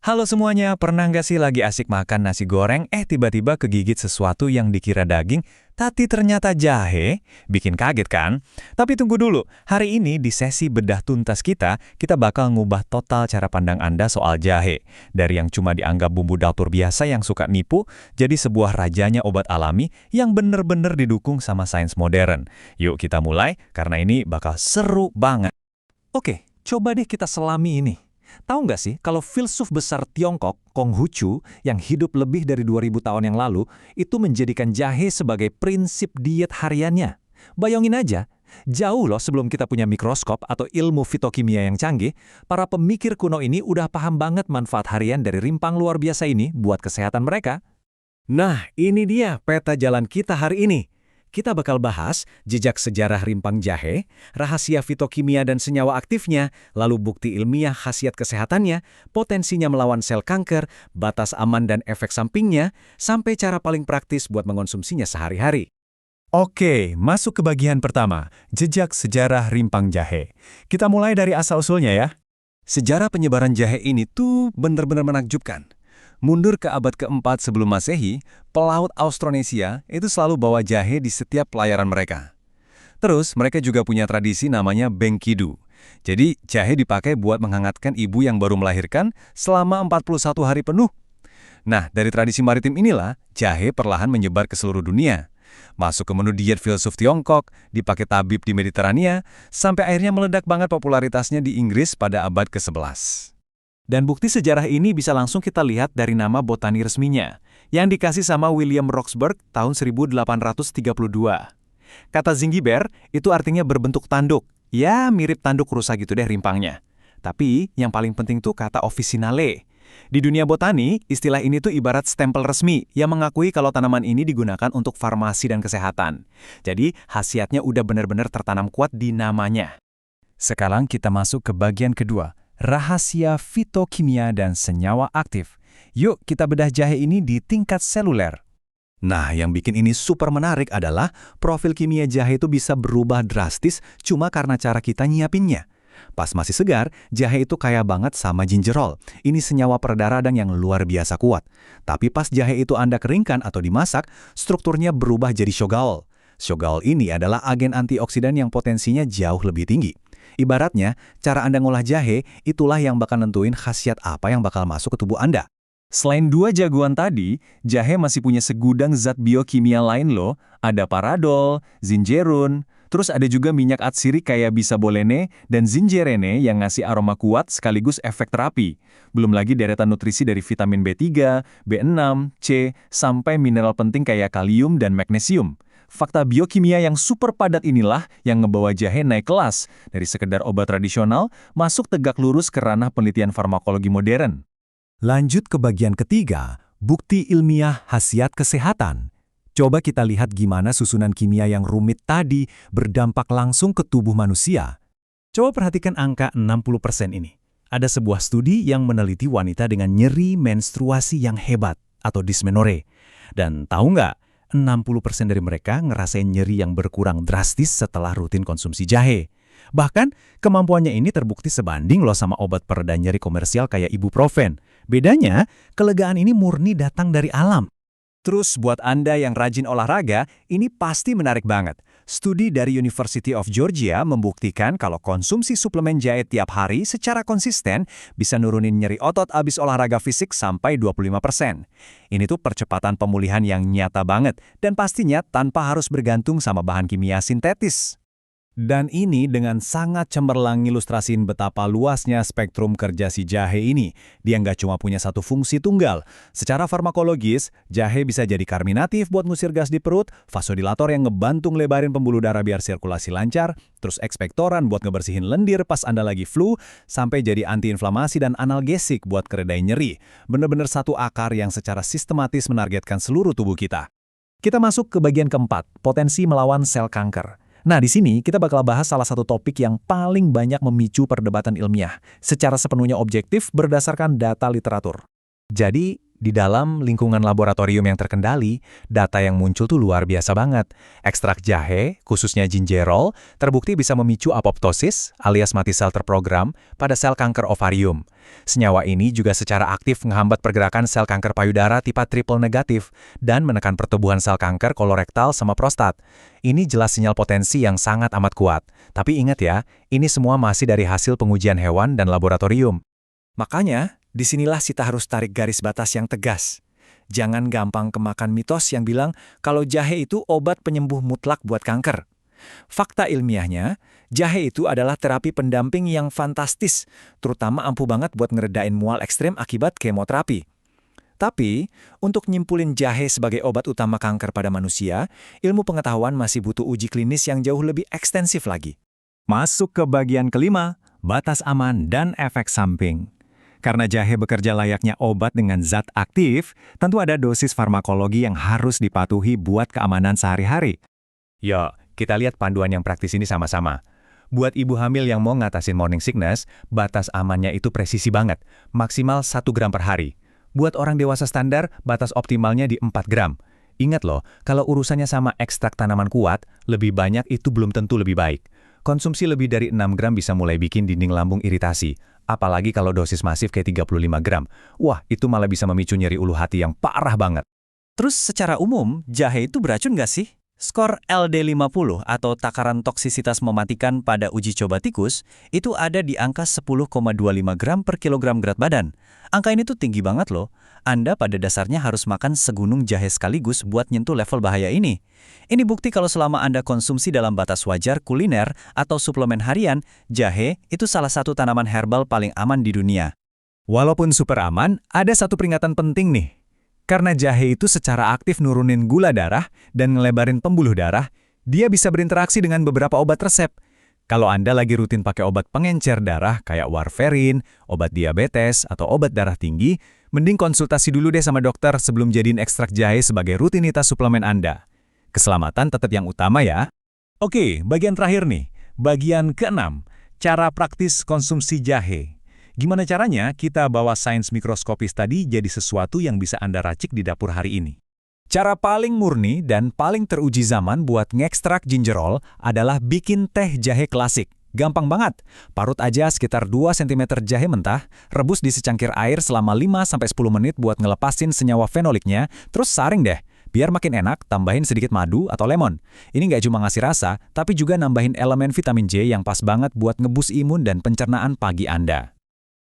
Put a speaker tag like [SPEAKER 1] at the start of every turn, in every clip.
[SPEAKER 1] Halo semuanya, pernah nggak sih lagi asik makan nasi goreng, tiba-tiba kegigit sesuatu yang dikira daging, tapi ternyata jahe? Bikin kaget kan? Tapi tunggu dulu, hari ini di sesi bedah tuntas kita bakal ngubah total cara pandang Anda soal jahe. Dari yang cuma dianggap bumbu dapur biasa yang suka nipu, jadi sebuah rajanya obat alami yang bener-bener didukung sama sains modern. Yuk kita mulai, karena ini bakal seru banget.
[SPEAKER 2] Oke, coba deh kita selami ini. Tahu nggak sih, kalau filsuf besar Tiongkok, Konghucu, yang hidup lebih dari 2000 tahun yang lalu, itu menjadikan jahe sebagai prinsip diet hariannya. Bayangin aja, jauh loh sebelum kita punya mikroskop atau ilmu fitokimia yang canggih, para pemikir kuno ini udah paham banget manfaat harian dari rimpang luar biasa ini buat kesehatan mereka.
[SPEAKER 3] Nah, ini dia peta jalan kita hari ini. Kita bakal bahas jejak sejarah rimpang jahe, rahasia fitokimia dan senyawa aktifnya, lalu bukti ilmiah khasiat kesehatannya, potensinya melawan sel kanker, batas aman dan efek sampingnya, sampai cara paling praktis buat mengonsumsinya sehari-hari.
[SPEAKER 1] Oke, masuk ke bagian pertama, jejak sejarah rimpang jahe. Kita mulai dari asal-usulnya ya. Sejarah penyebaran jahe ini tuh bener-bener menakjubkan. Mundur ke abad keempat sebelum Masehi, pelaut Austronesia itu selalu bawa jahe di setiap pelayaran mereka. Terus, mereka juga punya tradisi namanya Bengkidu. Jadi, jahe dipakai buat menghangatkan ibu yang baru melahirkan selama 41 hari penuh. Nah, dari tradisi maritim inilah, jahe perlahan menyebar ke seluruh dunia. Masuk ke menu diet filsuf Tiongkok, dipakai tabib di Mediterania, sampai akhirnya meledak banget popularitasnya di Inggris pada abad ke-11.
[SPEAKER 2] Dan bukti sejarah ini bisa langsung kita lihat dari nama botani resminya, yang dikasih sama William Roxburgh tahun 1832. Kata zingiber itu artinya berbentuk tanduk, ya mirip tanduk rusa gitu deh rimpangnya. Tapi yang paling penting tuh kata officinale. Di dunia botani, istilah ini tuh ibarat stempel resmi yang mengakui kalau tanaman ini digunakan untuk farmasi dan kesehatan. Jadi, khasiatnya udah benar-benar tertanam kuat di namanya.
[SPEAKER 1] Sekarang kita masuk ke bagian kedua, rahasia fitokimia dan senyawa aktif. Yuk kita bedah jahe ini di tingkat seluler.
[SPEAKER 3] Nah, yang bikin ini super menarik adalah profil kimia jahe itu bisa berubah drastis cuma karena cara kita nyiapinnya. Pas masih segar, jahe itu kaya banget sama gingerol. Ini senyawa peredar radang yang luar biasa kuat. Tapi pas jahe itu Anda keringkan atau dimasak, strukturnya berubah jadi shogaol. Shogaol ini adalah agen antioksidan yang potensinya jauh lebih tinggi. Ibaratnya, cara Anda ngolah jahe, itulah yang bakal nentuin khasiat apa yang bakal masuk ke tubuh Anda.
[SPEAKER 1] Selain dua jagoan tadi, jahe masih punya segudang zat biokimia lain loh. Ada paradol, zinjerun, terus ada juga minyak atsiri kayak bisabolene dan zinjerene yang ngasih aroma kuat sekaligus efek terapi. Belum lagi deretan nutrisi dari vitamin B3, B6, C, sampai mineral penting kayak kalium dan magnesium. Fakta biokimia yang super padat inilah yang ngebawa jahe naik kelas dari sekedar obat tradisional masuk tegak lurus ke ranah penelitian farmakologi modern.
[SPEAKER 2] Lanjut ke bagian ketiga, bukti ilmiah khasiat kesehatan. Coba kita lihat gimana susunan kimia yang rumit tadi berdampak langsung ke tubuh manusia. Coba perhatikan angka 60% ini. Ada sebuah studi yang meneliti wanita dengan nyeri menstruasi yang hebat atau dysmenorrhea. Dan tahu nggak? 60% dari mereka ngerasain nyeri yang berkurang drastis setelah rutin konsumsi jahe. Bahkan, kemampuannya ini terbukti sebanding loh sama obat pereda nyeri komersial kayak ibuprofen. Bedanya, kelegaan ini murni datang dari alam.
[SPEAKER 1] Terus buat Anda yang rajin olahraga, ini pasti menarik banget. Studi dari University of Georgia membuktikan kalau konsumsi suplemen jahe tiap hari secara konsisten bisa nurunin nyeri otot abis olahraga fisik sampai 25%. Ini tuh percepatan pemulihan yang nyata banget dan pastinya tanpa harus bergantung sama bahan kimia sintetis. Dan ini dengan sangat cemerlang ilustrasiin betapa luasnya spektrum kerja si jahe ini. Dia nggak cuma punya satu fungsi tunggal. Secara farmakologis, jahe bisa jadi karminatif buat ngusir gas di perut, vasodilator yang ngebantu lebarin pembuluh darah biar sirkulasi lancar, terus ekspektoran buat ngebersihin lendir pas Anda lagi flu, sampai jadi antiinflamasi dan analgesik buat keredain nyeri. Bener-bener satu akar yang secara sistematis menargetkan seluruh tubuh kita.
[SPEAKER 2] Kita masuk ke bagian keempat, potensi melawan sel kanker. Nah, di sini kita bakal bahas salah satu topik yang paling banyak memicu perdebatan ilmiah, secara sepenuhnya objektif berdasarkan data literatur. Jadi,
[SPEAKER 3] Di dalam lingkungan laboratorium yang terkendali, data yang muncul tuh luar biasa banget. Ekstrak jahe, khususnya gingerol, terbukti bisa memicu apoptosis alias mati sel terprogram pada sel kanker ovarium. Senyawa ini juga secara aktif menghambat pergerakan sel kanker payudara tipe triple negatif dan menekan pertumbuhan sel kanker kolorektal sama prostat. Ini jelas sinyal potensi yang sangat amat kuat. Tapi ingat ya, ini semua masih dari hasil pengujian hewan dan laboratorium.
[SPEAKER 1] Makanya, disinilah kita harus tarik garis batas yang tegas. Jangan gampang kemakan mitos yang bilang kalau jahe itu obat penyembuh mutlak buat kanker. Fakta ilmiahnya, jahe itu adalah terapi pendamping yang fantastis, terutama ampuh banget buat ngeredain mual ekstrem akibat kemoterapi. Tapi, untuk nyimpulin jahe sebagai obat utama kanker pada manusia, ilmu pengetahuan masih butuh uji klinis yang jauh lebih ekstensif lagi.
[SPEAKER 2] Masuk ke bagian kelima, batas aman dan efek samping. Karena jahe bekerja layaknya obat dengan zat aktif, tentu ada dosis farmakologi yang harus dipatuhi buat keamanan sehari-hari.
[SPEAKER 3] Yuk, kita lihat panduan yang praktis ini sama-sama. Buat ibu hamil yang mau ngatasin morning sickness, batas amannya itu presisi banget, maksimal 1 gram per hari. Buat orang dewasa standar, batas optimalnya di 4 gram. Ingat loh, kalau urusannya sama ekstrak tanaman kuat, lebih banyak itu belum tentu lebih baik. Konsumsi lebih dari 6 gram bisa mulai bikin dinding lambung iritasi. Apalagi kalau dosis masif kayak 35 gram. Wah, itu malah bisa memicu nyeri ulu hati yang parah banget.
[SPEAKER 1] Terus secara umum, jahe itu beracun nggak sih? Skor LD50 atau takaran toksisitas mematikan pada uji coba tikus itu ada di angka 10,25 gram per kilogram berat badan. Angka ini tuh tinggi banget loh. Anda pada dasarnya harus makan segunung jahe sekaligus buat nyentuh level bahaya ini. Ini bukti kalau selama Anda konsumsi dalam batas wajar kuliner atau suplemen harian, jahe itu salah satu tanaman herbal paling aman di dunia.
[SPEAKER 2] Walaupun super aman, ada satu peringatan penting nih. Karena jahe itu secara aktif nurunin gula darah dan ngelebarin pembuluh darah, dia bisa berinteraksi dengan beberapa obat resep. Kalau Anda lagi rutin pakai obat pengencer darah kayak warfarin, obat diabetes, atau obat darah tinggi, mending konsultasi dulu deh sama dokter sebelum jadiin ekstrak jahe sebagai rutinitas suplemen Anda. Keselamatan tetap yang utama ya. Oke, bagian terakhir nih. Bagian keenam, cara praktis konsumsi jahe. Gimana caranya kita bawa sains mikroskopis tadi jadi sesuatu yang bisa Anda racik di dapur hari ini? Cara paling murni dan paling teruji zaman buat ngekstrak gingerol adalah bikin teh jahe klasik. Gampang banget. Parut aja sekitar 2 cm jahe mentah, rebus di secangkir air selama 5-10 menit buat ngelepasin senyawa fenoliknya, terus saring deh. Biar makin enak, tambahin sedikit madu atau lemon. Ini nggak cuma ngasih rasa, tapi juga nambahin elemen vitamin J yang pas banget buat ngebus imun dan pencernaan pagi Anda.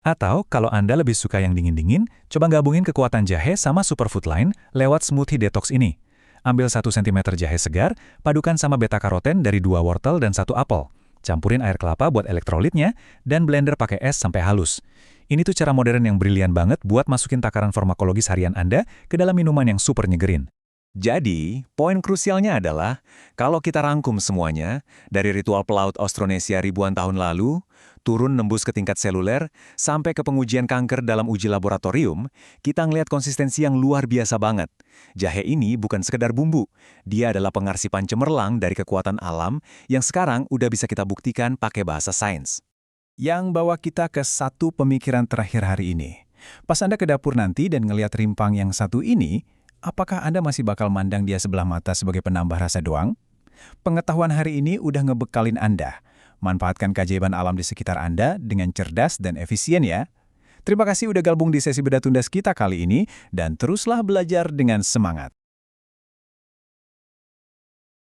[SPEAKER 2] Atau kalau Anda lebih suka yang dingin-dingin, coba gabungin kekuatan jahe sama superfood line lewat smoothie detox ini. Ambil 1 cm jahe segar, padukan sama beta-karoten dari 2 wortel dan 1 apel. Campurin air kelapa buat elektrolitnya, dan blender pakai es sampai halus. Ini tuh cara modern yang brilian banget buat masukin takaran farmakologis harian Anda ke dalam minuman yang super nyegerin. Jadi, poin krusialnya adalah, kalau kita rangkum semuanya, dari ritual pelaut Austronesia ribuan tahun lalu, turun nembus ke tingkat seluler, sampai ke pengujian kanker dalam uji laboratorium, kita ngelihat konsistensi yang luar biasa banget. Jahe ini bukan sekedar bumbu, dia adalah pengarsipan cemerlang dari kekuatan alam yang sekarang udah bisa kita buktikan pakai bahasa sains. Yang bawa kita ke satu pemikiran terakhir hari ini. Pas Anda ke dapur nanti dan ngelihat rimpang yang satu ini, apakah Anda masih bakal mandang dia sebelah mata sebagai penambah rasa doang? Pengetahuan hari ini udah ngebekalin Anda. Manfaatkan keajaiban alam di sekitar Anda dengan cerdas dan efisien ya. Terima kasih udah gabung di sesi Bedah Tundas kita kali ini, dan teruslah belajar dengan semangat.